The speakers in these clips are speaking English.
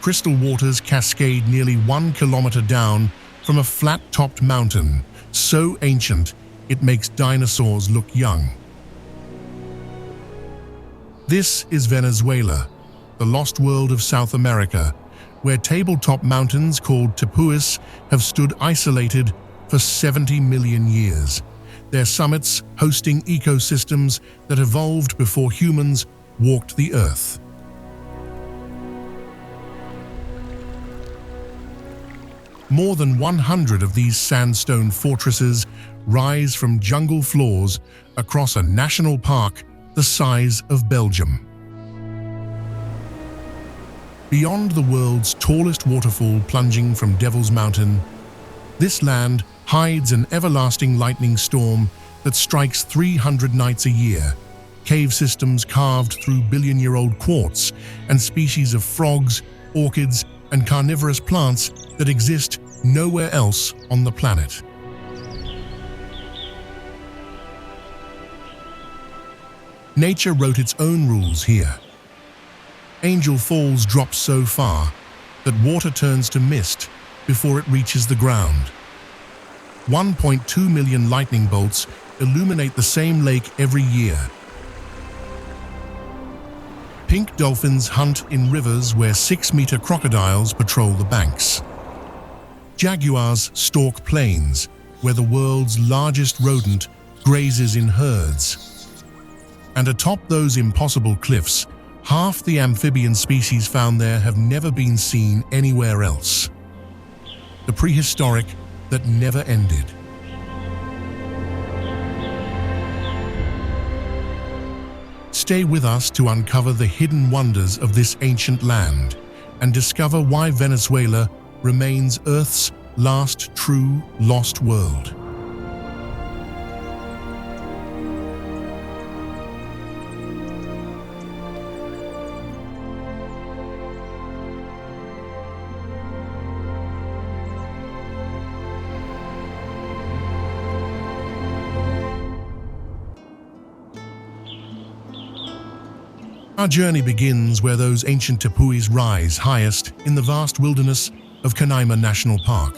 crystal waters cascade nearly 1 kilometer down from a flat-topped mountain, so ancient it makes dinosaurs look young. This is Venezuela, the lost world of South America, where tabletop mountains called Tepuis have stood isolated for 70 million years, their summits hosting ecosystems that evolved before humans walked the earth. More than 100 of these sandstone fortresses rise from jungle floors across a national park the size of Belgium. Beyond the world's tallest waterfall plunging from Devil's Mountain, this land hides an everlasting lightning storm that strikes 300 nights a year, cave systems carved through billion-year-old quartz, and species of frogs, orchids, and carnivorous plants that exist nowhere else on the planet. Nature wrote its own rules here. Angel Falls drops so far that water turns to mist before it reaches the ground. 1.2 million lightning bolts illuminate the same lake every year. Pink dolphins hunt in rivers where 6-meter crocodiles patrol the banks. Jaguars stalk plains where the world's largest rodent grazes in herds. And atop those impossible cliffs, half the amphibian species found there have never been seen anywhere else. The prehistoric that never ended. Stay with us to uncover the hidden wonders of this ancient land and discover why Venezuela remains Earth's last true lost world. Our journey begins where those ancient tepuis rise highest in the vast wilderness of Canaima National Park.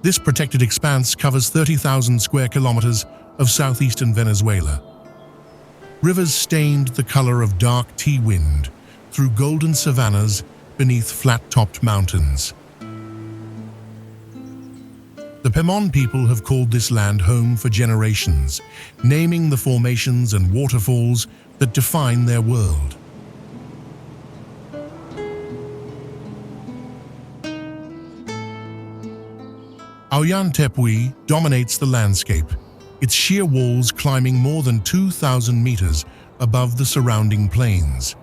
This protected expanse covers 30,000 square kilometers of southeastern Venezuela. Rivers stained the color of dark tea wind through golden savannas beneath flat-topped mountains. The Pemon people have called this land home for generations, naming the formations and waterfalls that define their world. Aoyan Tepuis dominates the landscape, its sheer walls climbing more than 2,000 meters above the surrounding plains.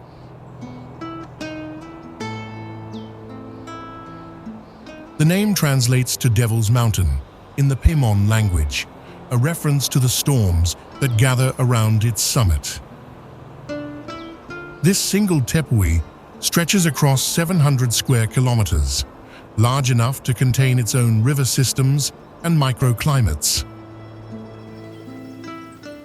The name translates to Devil's Mountain in the Pemon language, a reference to the storms that gather around its summit. This single tepui stretches across 700 square kilometers, large enough to contain its own river systems and microclimates.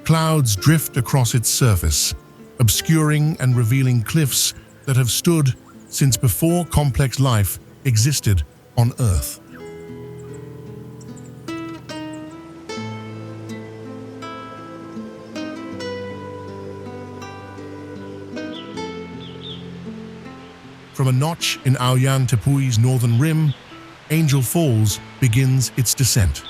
Clouds drift across its surface, obscuring and revealing cliffs that have stood since before complex life existed on Earth. From a notch in Aoyan Tepui's northern rim, Angel Falls begins its descent.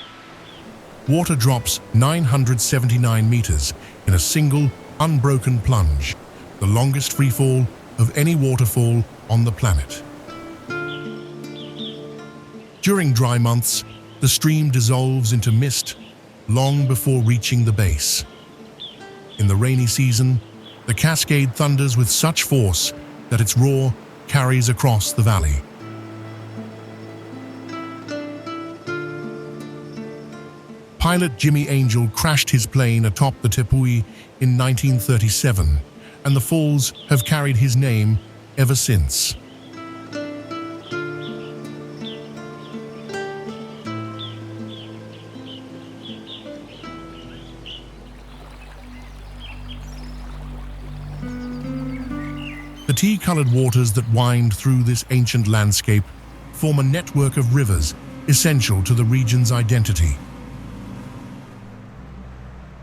Water drops 979 meters in a single, unbroken plunge, the longest freefall of any waterfall on the planet. During dry months, the stream dissolves into mist long before reaching the base. In the rainy season, the cascade thunders with such force that its roar carries across the valley. Pilot Jimmy Angel crashed his plane atop the Tepuis in 1937, and the falls have carried his name ever since. tea-colored waters that wind through this ancient landscape form a network of rivers essential to the region's identity.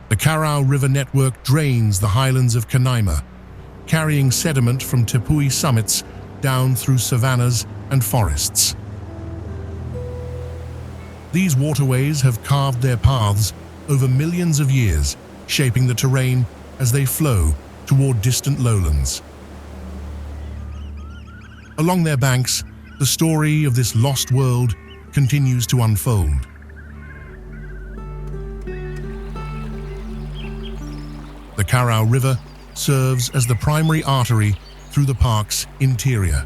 The Carrao River Network drains the highlands of Canaima, carrying sediment from Tepuis summits down through savannas and forests. These waterways have carved their paths over millions of years, shaping the terrain as they flow toward distant lowlands. Along their banks, the story of this lost world continues to unfold. The Carrao River serves as the primary artery through the park's interior.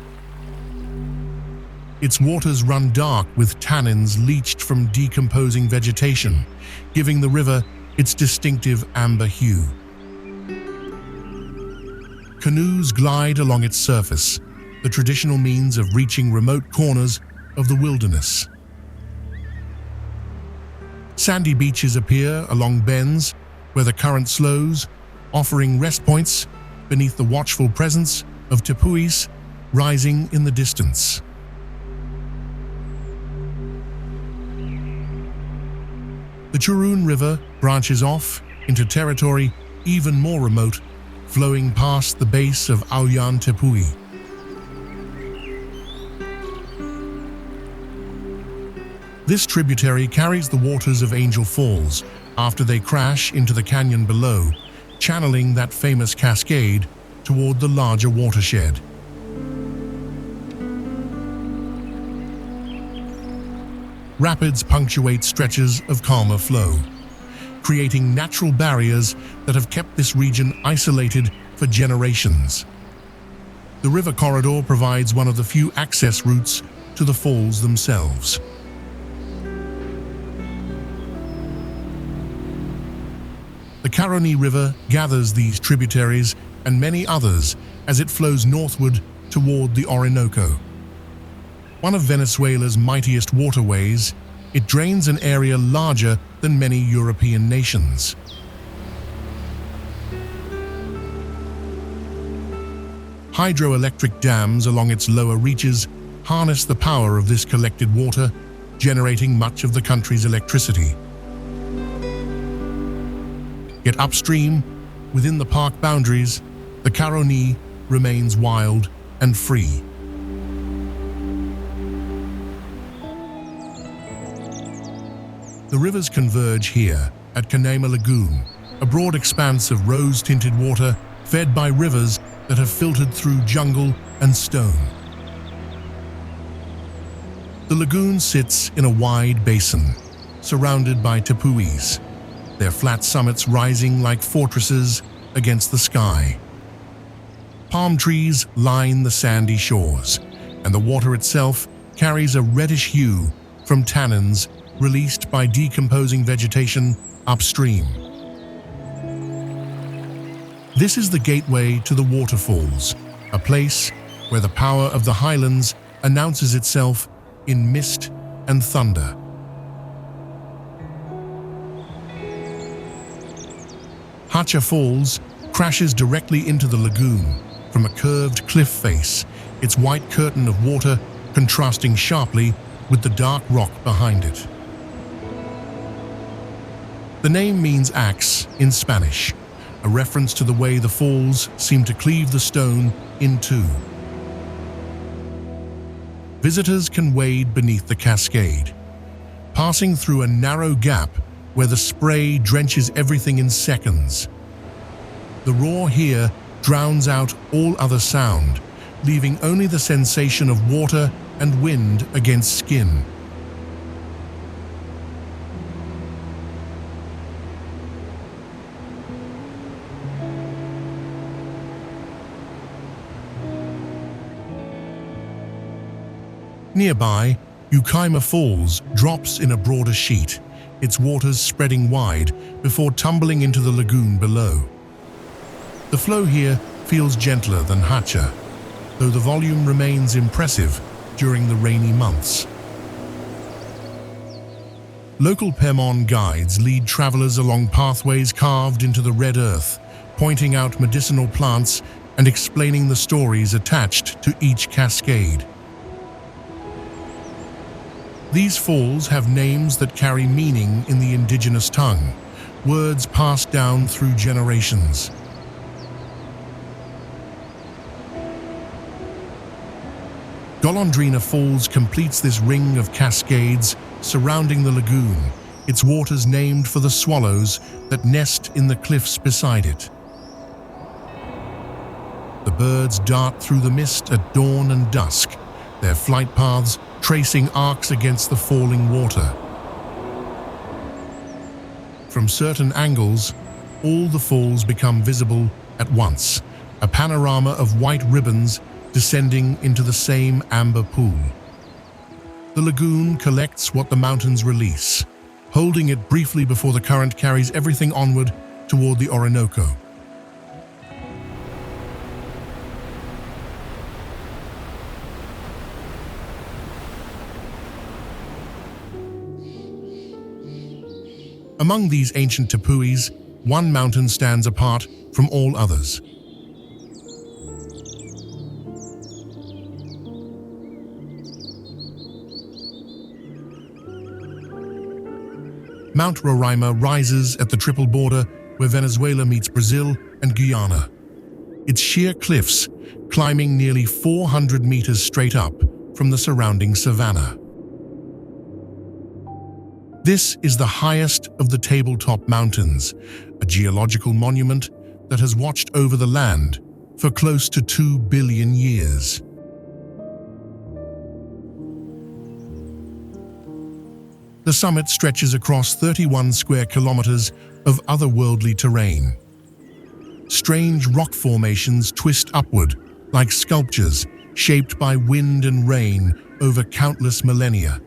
Its waters run dark with tannins leached from decomposing vegetation, giving the river its distinctive amber hue. Canoes glide along its surface, the traditional means of reaching remote corners of the wilderness. Sandy beaches appear along bends where the current slows, offering rest points beneath the watchful presence of Tepuis rising in the distance. The Churun River branches off into territory even more remote, flowing past the base of Auyan Tepuis. This tributary carries the waters of Angel Falls after they crash into the canyon below, channeling that famous cascade toward the larger watershed. Rapids punctuate stretches of calmer flow, creating natural barriers that have kept this region isolated for generations. The river corridor provides one of the few access routes to the falls themselves. The Carrao River gathers these tributaries and many others as it flows northward toward the Orinoco. One of Venezuela's mightiest waterways, it drains an area larger than many European nations. Hydroelectric dams along its lower reaches harness the power of this collected water, generating much of the country's electricity. Yet upstream, within the park boundaries, the Carrao remains wild and free. The rivers converge here at Canaima Lagoon, a broad expanse of rose-tinted water fed by rivers that have filtered through jungle and stone. The lagoon sits in a wide basin, surrounded by Tepuis, their flat summits rising like fortresses against the sky. Palm trees line the sandy shores, and the water itself carries a reddish hue from tannins released by decomposing vegetation upstream. This is the gateway to the waterfalls, a place where the power of the highlands announces itself in mist and thunder. Hacha Falls crashes directly into the lagoon from a curved cliff face, its white curtain of water contrasting sharply with the dark rock behind it. The name means axe in Spanish, a reference to the way the falls seem to cleave the stone in two. Visitors can wade beneath the cascade, passing through a narrow gap where the spray drenches everything in seconds. The roar here drowns out all other sound, leaving only the sensation of water and wind against skin. Nearby, Ucaima Falls drops in a broader sheet, its waters spreading wide before tumbling into the lagoon below. The flow here feels gentler than Hacha, though the volume remains impressive during the rainy months. Local Pemon guides lead travelers along pathways carved into the red earth, pointing out medicinal plants and explaining the stories attached to each cascade. These falls have names that carry meaning in the indigenous tongue, words passed down through generations. Golondrina Falls completes this ring of cascades surrounding the lagoon, its waters named for the swallows that nest in the cliffs beside it. The birds dart through the mist at dawn and dusk, their flight paths tracing arcs against the falling water. From certain angles, all the falls become visible at once, a panorama of white ribbons descending into the same amber pool. The lagoon collects what the mountains release, holding it briefly before the current carries everything onward toward the Orinoco. Among these ancient Tepuis, one mountain stands apart from all others. Mount Roraima rises at the triple border where Venezuela meets Brazil and Guyana. Its sheer cliffs climbing nearly 400 meters straight up from the surrounding savanna. This is the highest of the tabletop mountains, a geological monument that has watched over the land for close to 2 billion years. The summit stretches across 31 square kilometers of otherworldly terrain. Strange rock formations twist upward like sculptures shaped by wind and rain over countless millennia.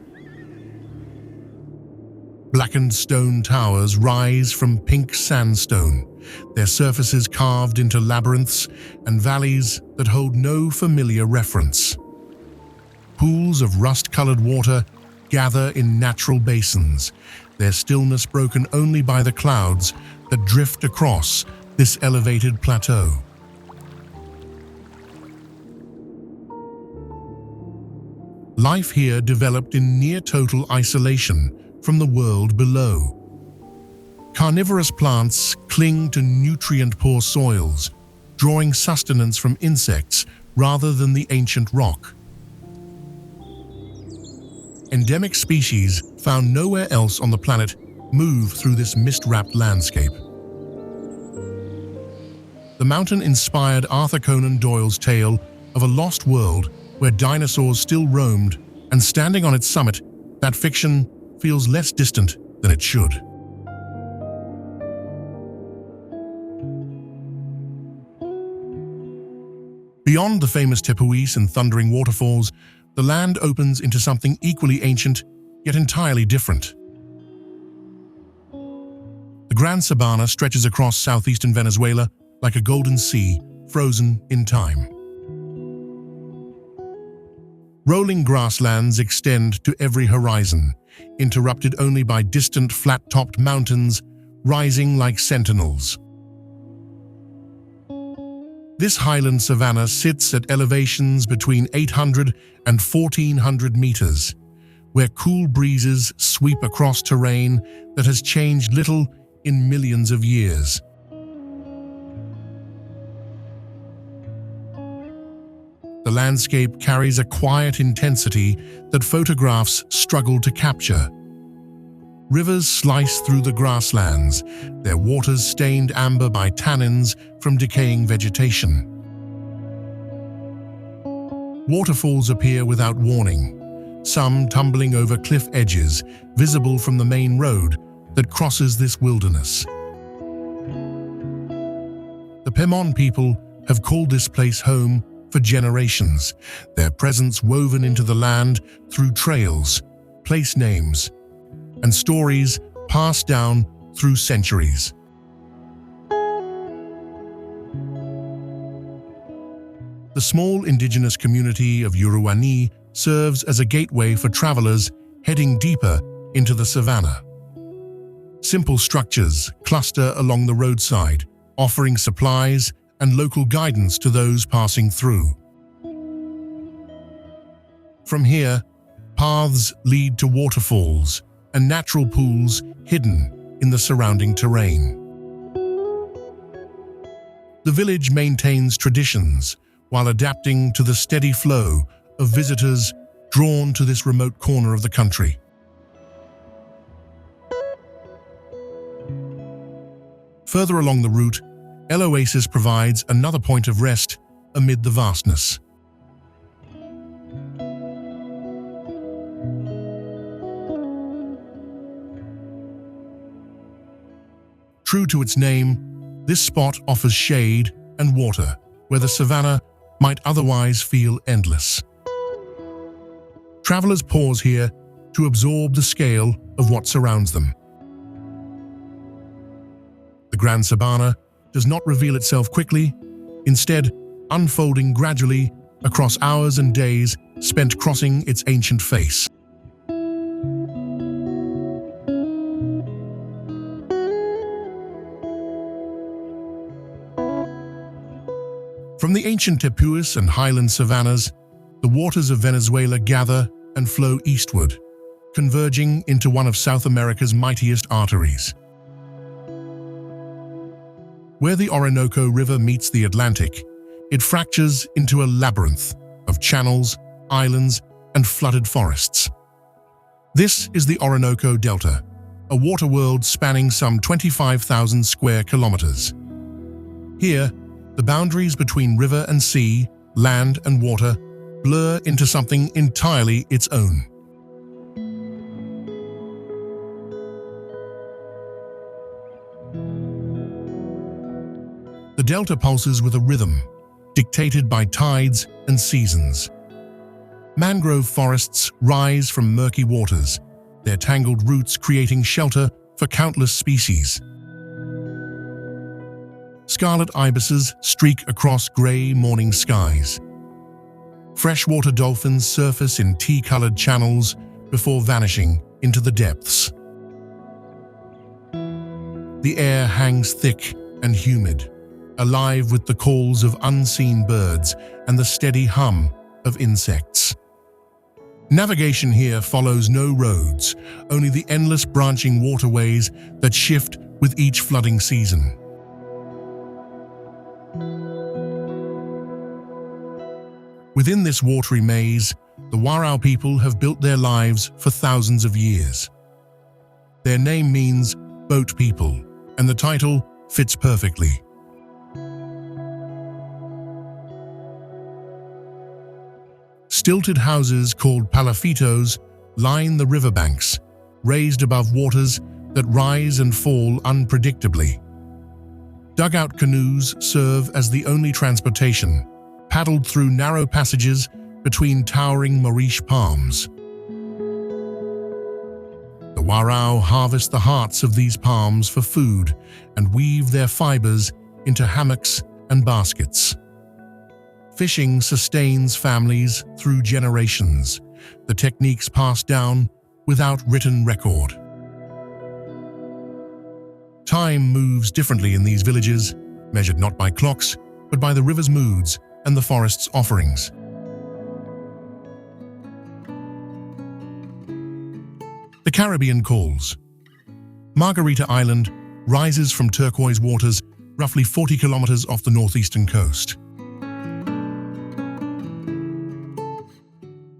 Blackened stone towers rise from pink sandstone, their surfaces carved into labyrinths and valleys that hold no familiar reference. Pools of rust-colored water gather in natural basins, their stillness broken only by the clouds that drift across this elevated plateau. Life here developed in near-total isolation from the world below. Carnivorous plants cling to nutrient-poor soils, drawing sustenance from insects rather than the ancient rock. Endemic species found nowhere else on the planet move through this mist-wrapped landscape. The mountain inspired Arthur Conan Doyle's tale of a lost world where dinosaurs still roamed, and standing on its summit, that fiction feels less distant than it should. Beyond the famous Tepuis and thundering waterfalls, the land opens into something equally ancient, yet entirely different. The Gran Sabana stretches across southeastern Venezuela like a golden sea, frozen in time. Rolling grasslands extend to every horizon, interrupted only by distant flat-topped mountains rising like sentinels. This highland savanna sits at elevations between 800 and 1400 meters, where cool breezes sweep across terrain that has changed little in millions of years. The landscape carries a quiet intensity that photographs struggle to capture. Rivers slice through the grasslands, their waters stained amber by tannins from decaying vegetation. Waterfalls appear without warning, some tumbling over cliff edges, visible from the main road that crosses this wilderness. The Pemon people have called this place home for generations, their presence woven into the land through trails, place names, and stories passed down through centuries. The small indigenous community of Uruani serves as a gateway for travelers heading deeper into the savanna. Simple structures cluster along the roadside, offering supplies and local guidance to those passing through. From here, paths lead to waterfalls and natural pools hidden in the surrounding terrain. The village maintains traditions while adapting to the steady flow of visitors drawn to this remote corner of the country. Further along the route, El Oasis provides another point of rest amid the vastness. True to its name, this spot offers shade and water where the savanna might otherwise feel endless. Travelers pause here to absorb the scale of what surrounds them. The Gran Sabana does not reveal itself quickly, instead unfolding gradually across hours and days spent crossing its ancient face. From the ancient Tepuis and highland savannas, the waters of Venezuela gather and flow eastward, converging into one of South America's mightiest arteries. Where the Orinoco River meets the Atlantic, it fractures into a labyrinth of channels, islands, and flooded forests. This is the Orinoco Delta, a water world spanning some 25,000 square kilometers. Here, the boundaries between river and sea, land and water, blur into something entirely its own. The delta pulses with a rhythm, dictated by tides and seasons. Mangrove forests rise from murky waters, their tangled roots creating shelter for countless species. Scarlet ibises streak across grey morning skies. Freshwater dolphins surface in tea-colored channels before vanishing into the depths. The air hangs thick and humid, alive with the calls of unseen birds and the steady hum of insects. Navigation here follows no roads, only the endless branching waterways that shift with each flooding season. Within this watery maze, the Warao people have built their lives for thousands of years. Their name means boat people, and the title fits perfectly. Stilted houses called palafitos line the riverbanks, raised above waters that rise and fall unpredictably. Dugout canoes serve as the only transportation, paddled through narrow passages between towering moriche palms. The Warao harvest the hearts of these palms for food and weave their fibers into hammocks and baskets. Fishing sustains families through generations, the techniques passed down without written record. Time moves differently in these villages, measured not by clocks, but by the river's moods and the forest's offerings. The Caribbean calls. Margarita Island rises from turquoise waters roughly 40 kilometers off the northeastern coast.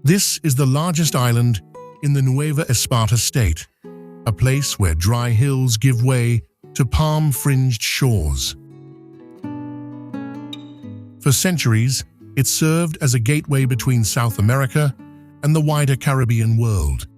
This is the largest island in the Nueva Esparta state, a place where dry hills give way to palm-fringed shores. For centuries, it served as a gateway between South America and the wider Caribbean world.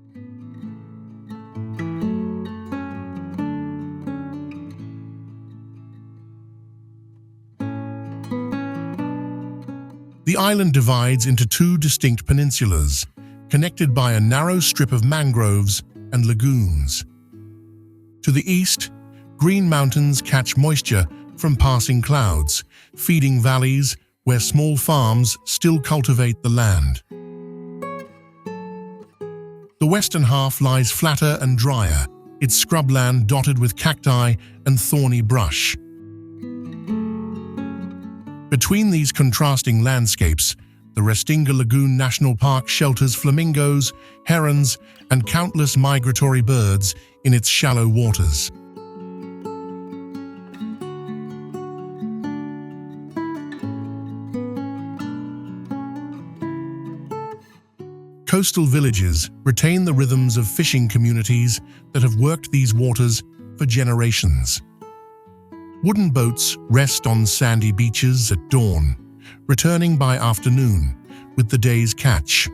The island divides into two distinct peninsulas, connected by a narrow strip of mangroves and lagoons. To the east, green mountains catch moisture from passing clouds, feeding valleys where small farms still cultivate the land. The western half lies flatter and drier, its scrubland dotted with cacti and thorny brush. Between these contrasting landscapes, the Restinga Lagoon National Park shelters flamingos, herons, and countless migratory birds in its shallow waters. Coastal villages retain the rhythms of fishing communities that have worked these waters for generations. Wooden boats rest on sandy beaches at dawn, returning by afternoon with the day's catch.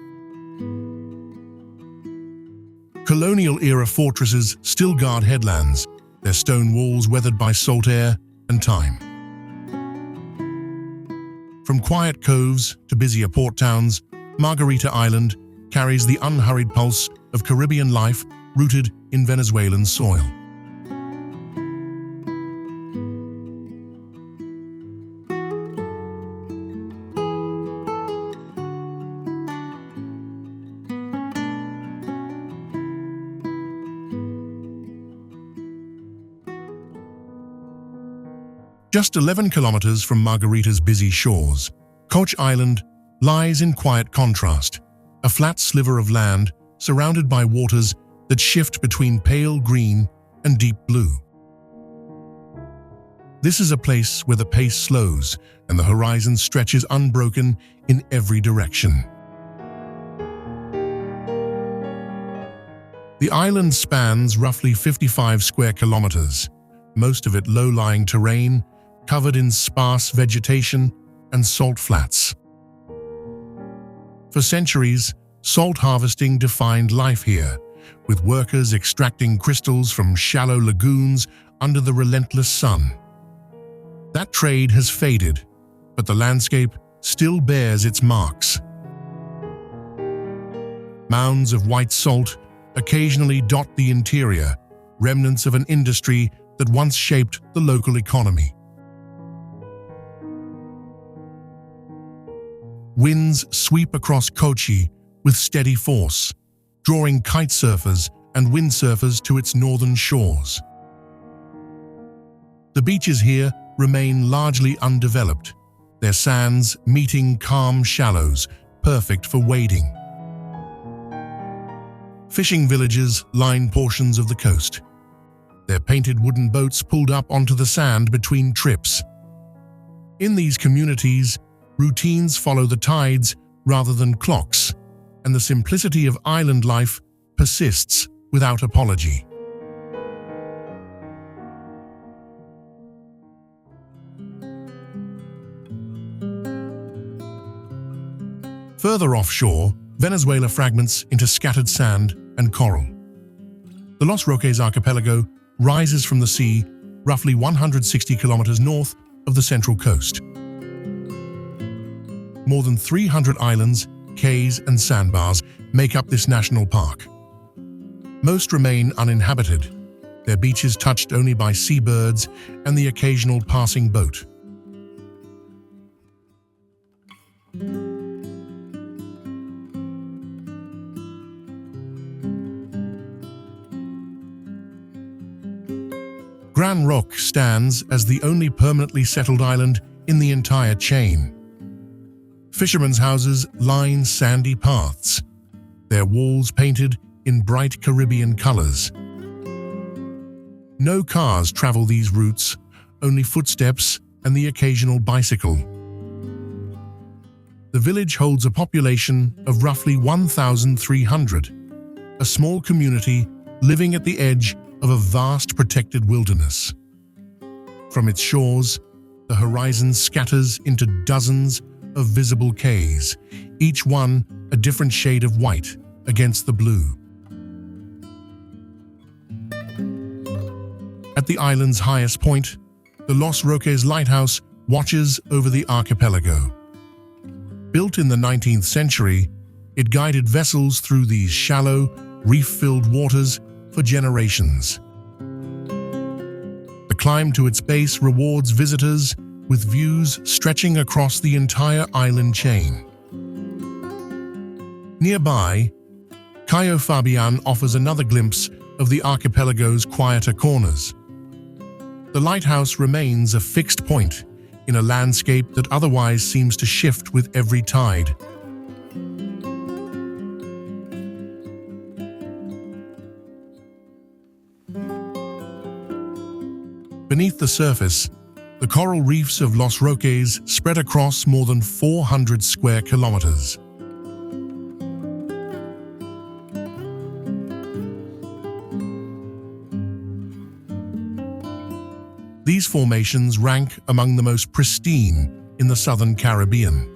Colonial-era fortresses still guard headlands, their stone walls weathered by salt air and time. From quiet coves to busier port towns, Margarita Island carries the unhurried pulse of Caribbean life rooted in Venezuelan soil. Just 11 kilometers from Margarita's busy shores, Coach Island lies in quiet contrast, a flat sliver of land surrounded by waters that shift between pale green and deep blue. This is a place where the pace slows and the horizon stretches unbroken in every direction. The island spans roughly 55 square kilometers, most of it low-lying terrain, covered in sparse vegetation and salt flats. For centuries, salt harvesting defined life here, with workers extracting crystals from shallow lagoons under the relentless sun. That trade has faded, but the landscape still bears its marks. Mounds of white salt occasionally dot the interior, remnants of an industry that once shaped the local economy. Winds sweep across Kochi with steady force, drawing kite surfers and windsurfers to its northern shores. The beaches here remain largely undeveloped, their sands meeting calm shallows, perfect for wading. Fishing villages line portions of the coast, their painted wooden boats pulled up onto the sand between trips. In these communities, routines follow the tides rather than clocks, and the simplicity of island life persists without apology. Further offshore, Venezuela fragments into scattered sand and coral. The Los Roques archipelago rises from the sea roughly 160 kilometers north of the central coast. More than 300 islands, cays, and sandbars make up this national park. Most remain uninhabited, their beaches touched only by seabirds and the occasional passing boat. Gran Roque stands as the only permanently settled island in the entire chain. Fishermen's houses line sandy paths, their walls painted in bright Caribbean colors. No cars travel these routes, only footsteps and the occasional bicycle. The village holds a population of roughly 1,300, a small community living at the edge of a vast protected wilderness. From its shores, the horizon scatters into dozens of visible cays, each one a different shade of white against the blue. At the island's highest point, the Los Roques lighthouse watches over the archipelago. Built in the 19th century, it guided vessels through these shallow, reef-filled waters for generations. The climb to its base rewards visitors with views stretching across the entire island chain. Nearby, Cayo Fabian offers another glimpse of the archipelago's quieter corners. The lighthouse remains a fixed point, in a landscape that otherwise seems to shift with every tide. Beneath the surface, the coral reefs of Los Roques spread across more than 400 square kilometers. These formations rank among the most pristine in the southern Caribbean.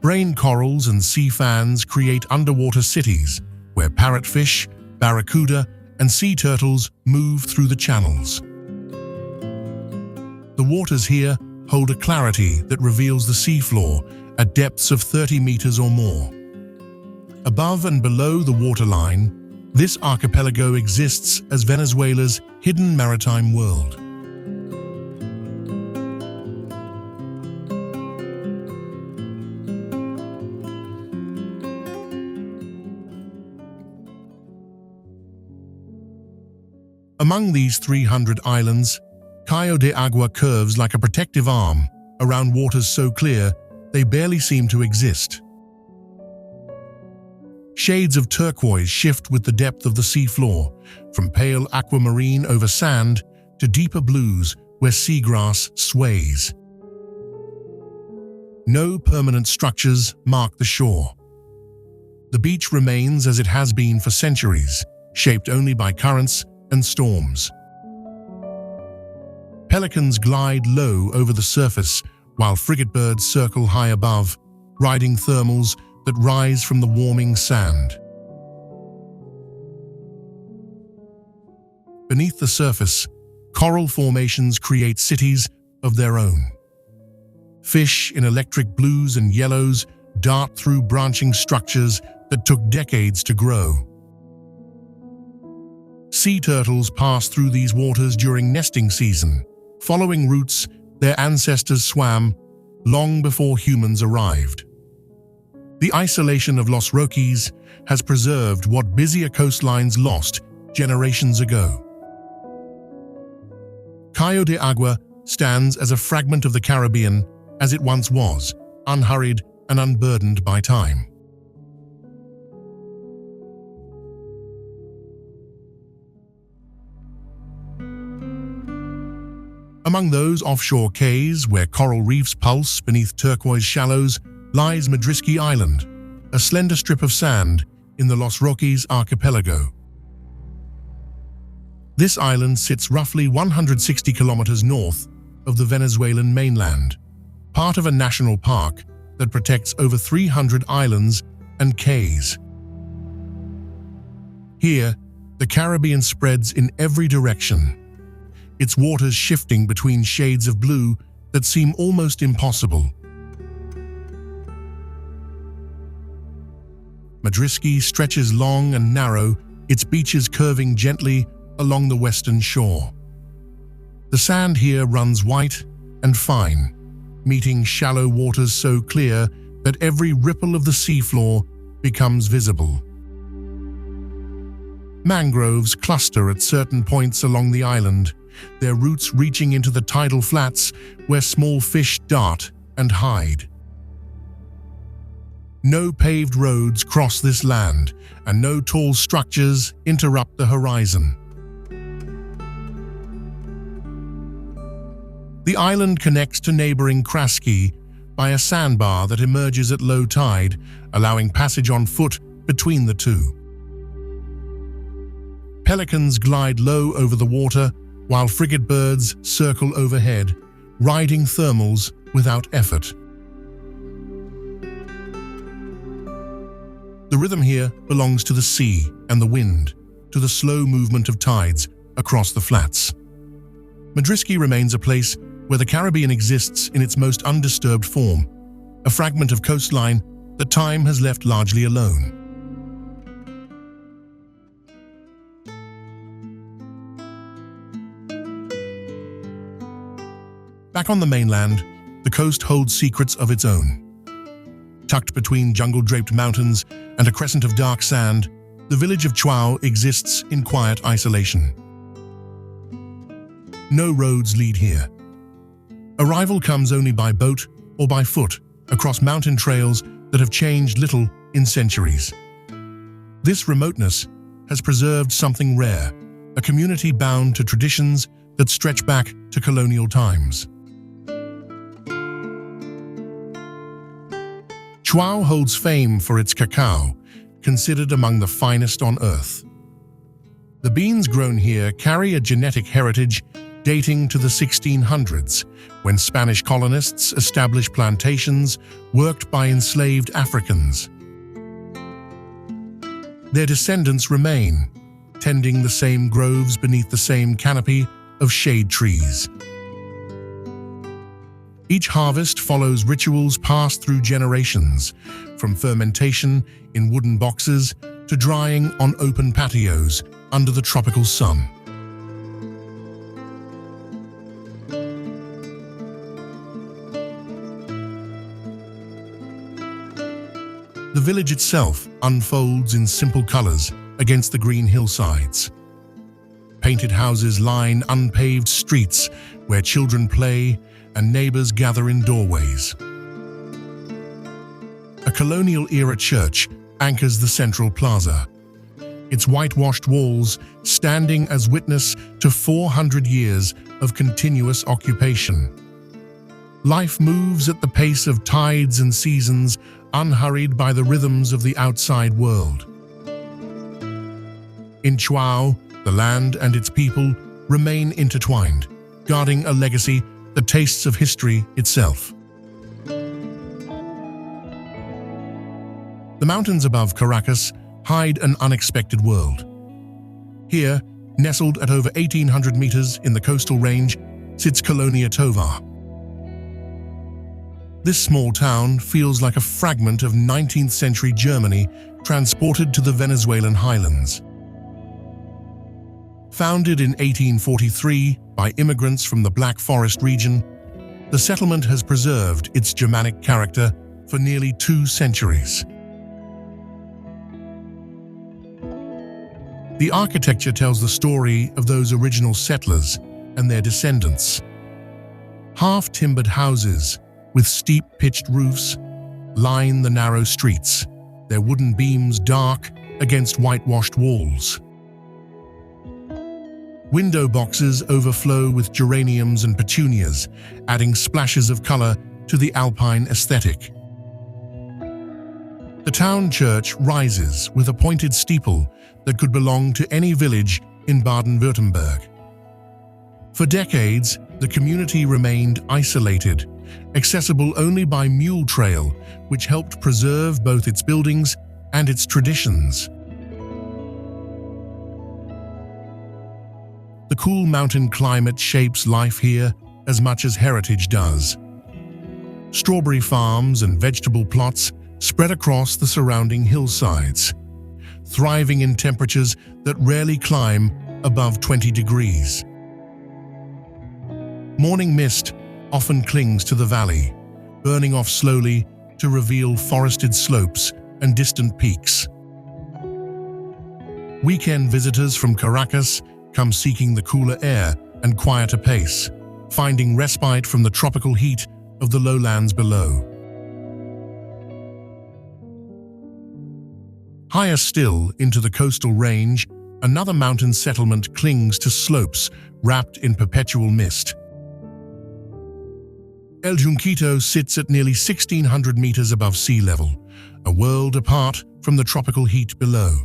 Brain corals and sea fans create underwater cities where parrotfish, barracuda, and sea turtles move through the channels. The waters here hold a clarity that reveals the seafloor at depths of 30 meters or more. Above and below the waterline, this archipelago exists as Venezuela's hidden maritime world. Among these 300 islands, Cayo de Agua curves like a protective arm around waters so clear they barely seem to exist. Shades of turquoise shift with the depth of the seafloor, from pale aquamarine over sand to deeper blues where seagrass sways. No permanent structures mark the shore. The beach remains as it has been for centuries, shaped only by currents and storms. Pelicans glide low over the surface, while frigatebirds circle high above, riding thermals that rise from the warming sand. Beneath the surface, coral formations create cities of their own. Fish in electric blues and yellows dart through branching structures that took decades to grow. Sea turtles pass through these waters during nesting season, following routes their ancestors swam long before humans arrived. The isolation of Los Roques has preserved what busier coastlines lost generations ago. Cayo de Agua stands as a fragment of the Caribbean as it once was, unhurried and unburdened by time. Among those offshore cays where coral reefs pulse beneath turquoise shallows lies Madrisky Island, a slender strip of sand in the Los Roques archipelago. This island sits roughly 160 kilometers north of the Venezuelan mainland, part of a national park that protects over 300 islands and cays. Here, the Caribbean spreads in every direction, its waters shifting between shades of blue that seem almost impossible. Madrisky stretches long and narrow, its beaches curving gently along the western shore. The sand here runs white and fine, meeting shallow waters so clear that every ripple of the seafloor becomes visible. Mangroves cluster at certain points along the island, their roots reaching into the tidal flats where small fish dart and hide. No paved roads cross this land, and no tall structures interrupt the horizon. The island connects to neighboring Crasky by a sandbar that emerges at low tide, allowing passage on foot between the two. Pelicans glide low over the water, while frigatebirds circle overhead, riding thermals without effort. The rhythm here belongs to the sea and the wind, to the slow movement of tides across the flats. Madrisky remains a place where the Caribbean exists in its most undisturbed form, a fragment of coastline that time has left largely alone. Back on the mainland, the coast holds secrets of its own. Tucked between jungle-draped mountains and a crescent of dark sand, the village of Chuao exists in quiet isolation. No roads lead here, Arrival comes only by boat or by foot across mountain trails that have changed little in centuries. This remoteness has preserved something rare, a community bound to traditions that stretch back to colonial times. Chiao holds fame for its cacao, considered among the finest on earth. The beans grown here carry a genetic heritage dating to the 1600s, when Spanish colonists established plantations worked by enslaved Africans. Their descendants remain, tending the same groves beneath the same canopy of shade trees. Each harvest follows rituals passed through generations, from fermentation in wooden boxes to drying on open patios under the tropical sun. The village itself unfolds in simple colors against the green hillsides. Painted houses line unpaved streets where children play and neighbors gather in doorways. A colonial-era church anchors the central plaza, its whitewashed walls standing as witness to 400 years of continuous occupation. Life moves at the pace of tides and seasons, unhurried by the rhythms of the outside world. In Chiao, the land and its people remain intertwined, guarding a legacy that tastes of history itself. The mountains above Caracas hide an unexpected world. Here, nestled at over 1,800 meters in the coastal range, sits Colonia Tovar. This small town feels like a fragment of 19th century Germany transported to the Venezuelan highlands. Founded in 1843 by immigrants from the Black Forest region, the settlement has preserved its Germanic character for nearly 2 centuries. The architecture tells the story of those original settlers and their descendants. Half-timbered houses with steep pitched roofs line the narrow streets, their wooden beams dark against whitewashed walls. Window boxes overflow with geraniums and petunias, adding splashes of color to the alpine aesthetic. The town church rises with a pointed steeple that could belong to any village in Baden-Württemberg. For decades, the community remained isolated, accessible only by mule trail, which helped preserve both its buildings and its traditions. The cool mountain climate shapes life here as much as heritage does. Strawberry farms and vegetable plots spread across the surrounding hillsides, thriving in temperatures that rarely climb above 20 degrees. Morning mist often clings to the valley, burning off slowly to reveal forested slopes and distant peaks. Weekend visitors from Caracas come seeking the cooler air and quieter pace, finding respite from the tropical heat of the lowlands below. Higher still into the coastal range, another mountain settlement clings to slopes wrapped in perpetual mist. El Junquito sits at nearly 1,600 meters above sea level, a world apart from the tropical heat below.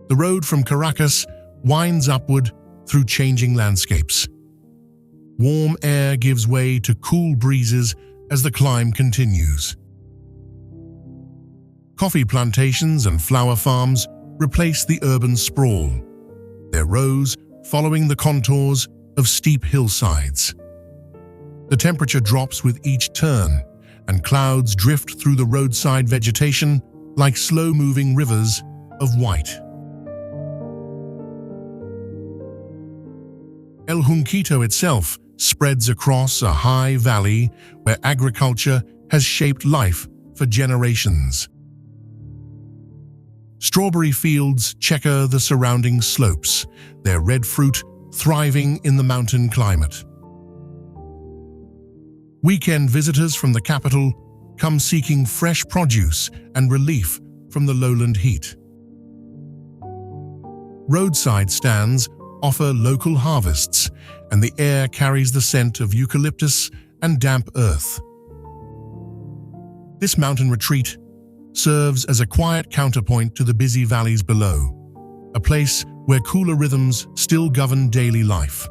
The road from Caracas winds upward through changing landscapes. Warm air gives way to cool breezes as the climb continues. Coffee plantations and flower farms replace the urban sprawl, their rows following the contours of steep hillsides. The temperature drops with each turn, and clouds drift through the roadside vegetation like slow-moving rivers of white. El Junquito itself spreads across a high valley where agriculture has shaped life for generations. Strawberry fields checker the surrounding slopes, their red fruit thriving in the mountain climate. Weekend visitors from the capital come seeking fresh produce and relief from the lowland heat. Roadside stands offer local harvests, and the air carries the scent of eucalyptus and damp earth. This mountain retreat serves as a quiet counterpoint to the busy valleys below, a place where cooler rhythms still govern daily life.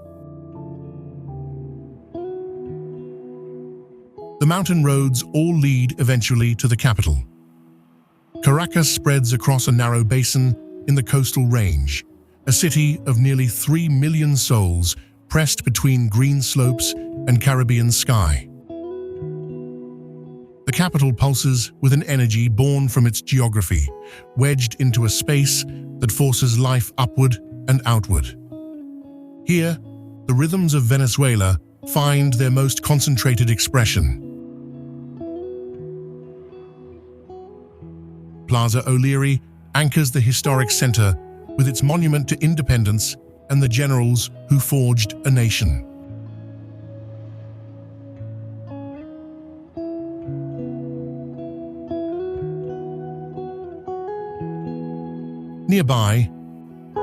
The mountain roads all lead eventually to the capital. Caracas spreads across a narrow basin in the coastal range, a city of nearly 3 million souls pressed between green slopes and Caribbean sky. The capital pulses with an energy born from its geography, wedged into a space that forces life upward and outward. Here, the rhythms of Venezuela find their most concentrated expression. Plaza O'Leary anchors the historic center with its monument to independence and the generals who forged a nation. Nearby,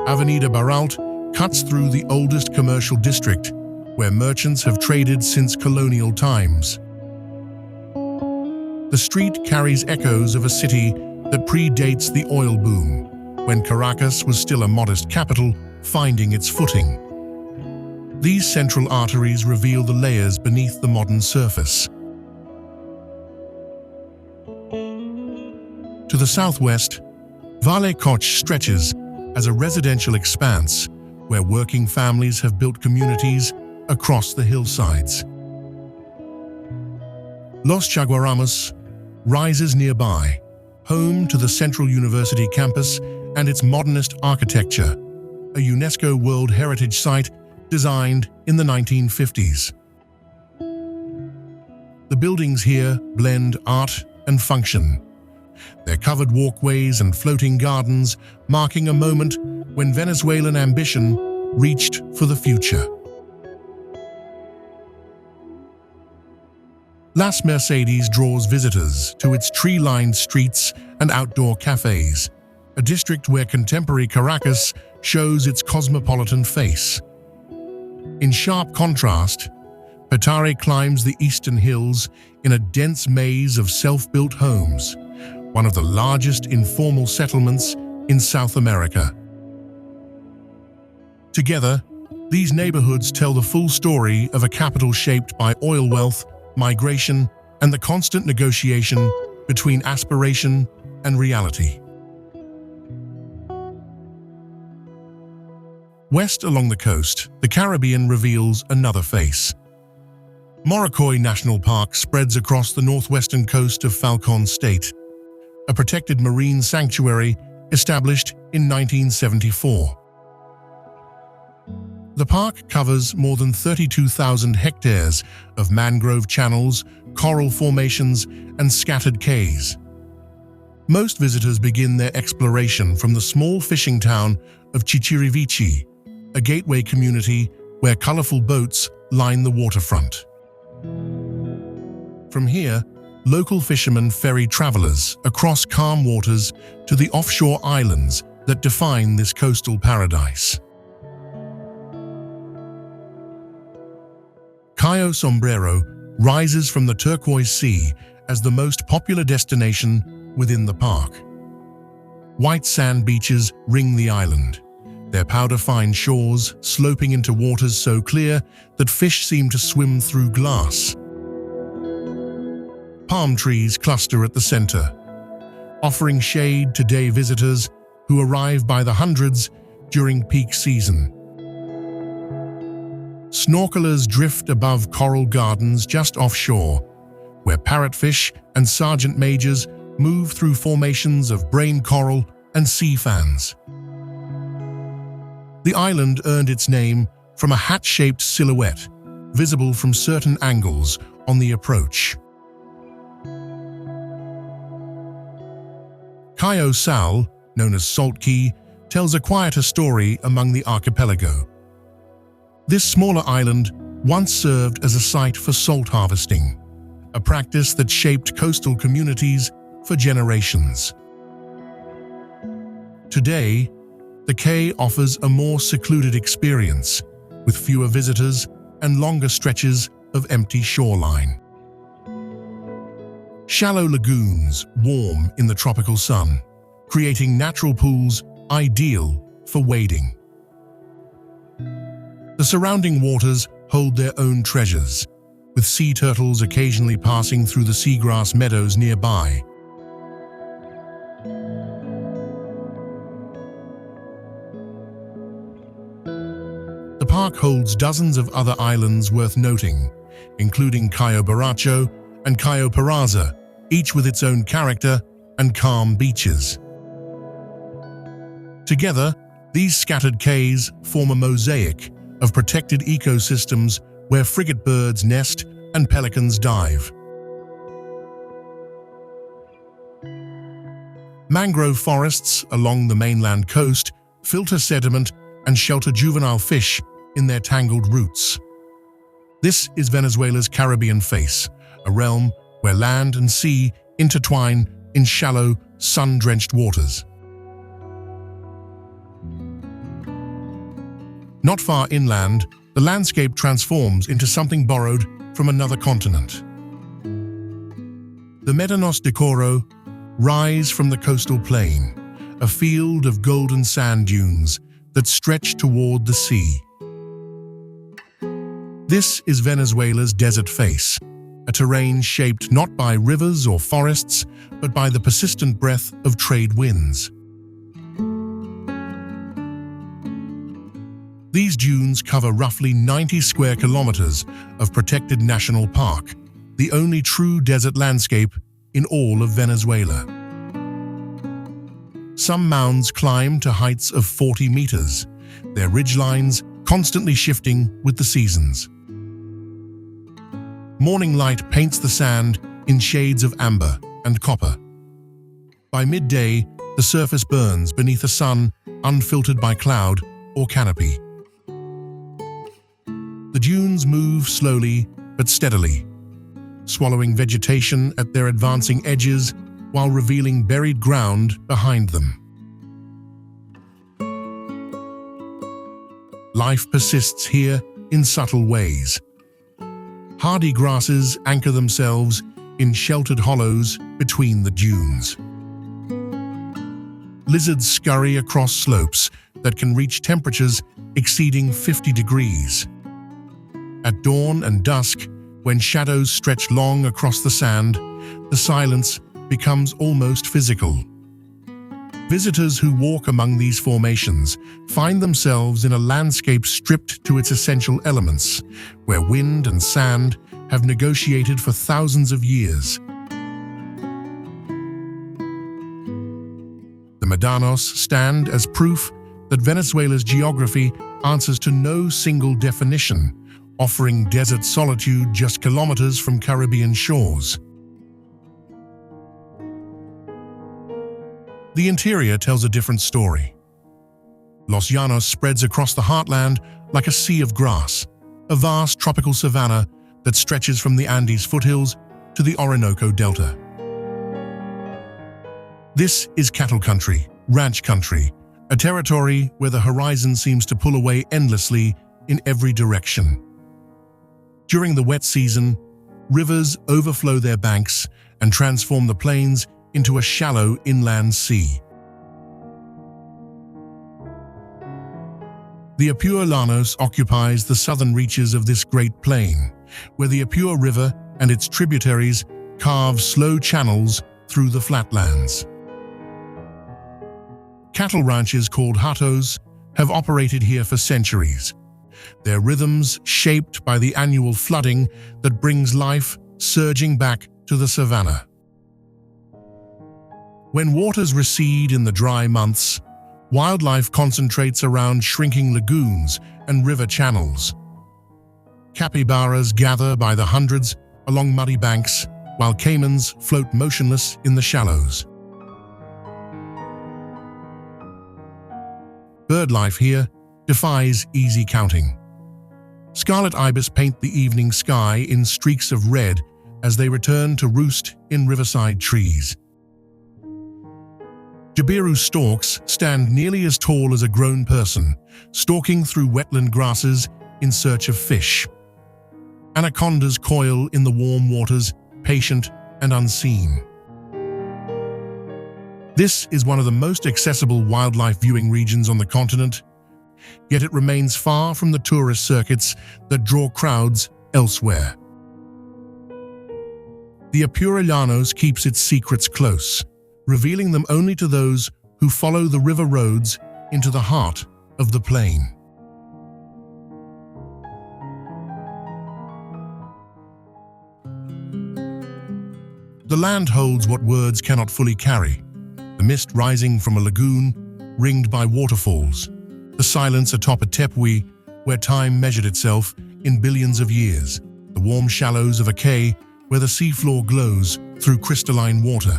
Avenida Baralt cuts through the oldest commercial district, where merchants have traded since colonial times. The street carries echoes of a city that predates the oil boom, when Caracas was still a modest capital finding its footing. These central arteries reveal the layers beneath the modern surface. To the southwest, Valle Coch stretches as a residential expanse where working families have built communities across the hillsides. Los Llanos rises nearby, home to the Central University campus and its modernist architecture, a UNESCO World Heritage Site designed in the 1950s. The buildings here blend art and function. Their covered walkways and floating gardens marking a moment when Venezuelan ambition reached for the future. Las Mercedes draws visitors to its tree-lined streets and outdoor cafes, a district where contemporary Caracas shows its cosmopolitan face. In sharp contrast, Petare climbs the eastern hills in a dense maze of self-built homes, one of the largest informal settlements in South America. Together, these neighborhoods tell the full story of a capital shaped by oil wealth, migration, and the constant negotiation between aspiration and reality. West along the coast, the Caribbean reveals another face. Morocco National Park spreads across the northwestern coast of Falcon State, a protected marine sanctuary established in 1974. The park covers more than 32,000 hectares of mangrove channels, coral formations, and scattered cays. Most visitors begin their exploration from the small fishing town of Chichirivici, a gateway community where colorful boats line the waterfront. From here, local fishermen ferry travelers across calm waters to the offshore islands that define this coastal paradise. Cayo Sombrero rises from the turquoise sea as the most popular destination within the park. White sand beaches ring the island, their powder-fine shores sloping into waters so clear that fish seem to swim through glass. Palm trees cluster at the center, offering shade to day visitors who arrive by the hundreds during peak season. Snorkelers drift above coral gardens just offshore, where parrotfish and sergeant majors move through formations of brain coral and sea fans. The island earned its name from a hat-shaped silhouette, visible from certain angles on the approach. Cayo Sal, known as Salt Key, tells a quieter story among the archipelago. This smaller island once served as a site for salt harvesting, a practice that shaped coastal communities for generations. Today, the cay offers a more secluded experience, with fewer visitors and longer stretches of empty shoreline. Shallow lagoons warm in the tropical sun, creating natural pools ideal for wading. The surrounding waters hold their own treasures, with sea turtles occasionally passing through the seagrass meadows nearby. The park holds dozens of other islands worth noting, including Cayo Baracho and Cayo Peraza, each with its own character and calm beaches. Together, these scattered cays form a mosaic of protected ecosystems where frigate birds nest and pelicans dive. Mangrove forests along the mainland coast filter sediment and shelter juvenile fish in their tangled roots. This is Venezuela's Caribbean face, a realm where land and sea intertwine in shallow, sun-drenched waters. Not far inland, the landscape transforms into something borrowed from another continent. The Médanos de Coro rise from the coastal plain, a field of golden sand dunes that stretch toward the sea. This is Venezuela's desert face, a terrain shaped not by rivers or forests, but by the persistent breath of trade winds. These dunes cover roughly 90 square kilometers of protected national park, the only true desert landscape in all of Venezuela. Some mounds climb to heights of 40 meters, their ridgelines constantly shifting with the seasons. Morning light paints the sand in shades of amber and copper. By midday, the surface burns beneath a sun unfiltered by cloud or canopy. The dunes move slowly but steadily, swallowing vegetation at their advancing edges while revealing buried ground behind them. Life persists here in subtle ways. Hardy grasses anchor themselves in sheltered hollows between the dunes. Lizards scurry across slopes that can reach temperatures exceeding 50 degrees. At dawn and dusk, when shadows stretch long across the sand, the silence becomes almost physical. Visitors who walk among these formations find themselves in a landscape stripped to its essential elements, where wind and sand have negotiated for thousands of years. The Médanos stand as proof that Venezuela's geography answers to no single definition, offering desert solitude just kilometers from Caribbean shores. The interior tells a different story. Los Llanos spreads across the heartland like a sea of grass, a vast tropical savanna that stretches from the Andes foothills to the Orinoco Delta. This is cattle country, ranch country, a territory where the horizon seems to pull away endlessly in every direction. During the wet season, rivers overflow their banks and transform the plains into a shallow inland sea. The Apure Llanos occupies the southern reaches of this great plain, where the Apure River and its tributaries carve slow channels through the flatlands. Cattle ranches called hatos have operated here for centuries, their rhythms shaped by the annual flooding that brings life surging back to the savanna. When waters recede in the dry months, wildlife concentrates around shrinking lagoons and river channels. Capybaras gather by the hundreds along muddy banks, while caimans float motionless in the shallows. Bird life here defies easy counting. Scarlet ibis paint the evening sky in streaks of red as they return to roost in riverside trees. Jabiru storks stand nearly as tall as a grown person, stalking through wetland grasses in search of fish. Anacondas coil in the warm waters, patient and unseen. This is one of the most accessible wildlife viewing regions on the continent, yet it remains far from the tourist circuits that draw crowds elsewhere. The Los Llanos keeps its secrets close, revealing them only to those who follow the river roads into the heart of the plain. The land holds what words cannot fully carry. The mist rising from a lagoon, ringed by waterfalls. The silence atop a Tepuis, where time measured itself in billions of years. The warm shallows of a cay, where the seafloor glows through crystalline water.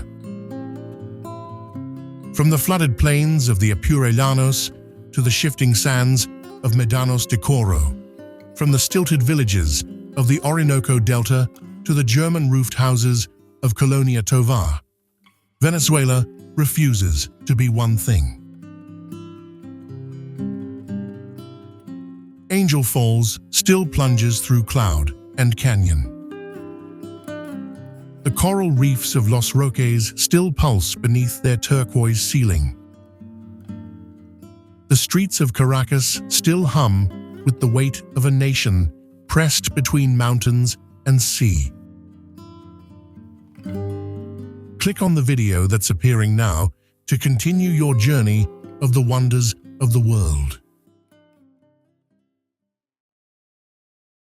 From the flooded plains of the Los Llanos to the shifting sands of Médanos de Coro, from the stilted villages of the Orinoco Delta to the German-roofed houses of Colonia Tovar, Venezuela refuses to be one thing. Angel Falls still plunges through cloud and canyon. The coral reefs of Los Roques still pulse beneath their turquoise ceiling. The streets of Caracas still hum with the weight of a nation pressed between mountains and sea. Click on the video that's appearing now to continue your journey of the wonders of the world.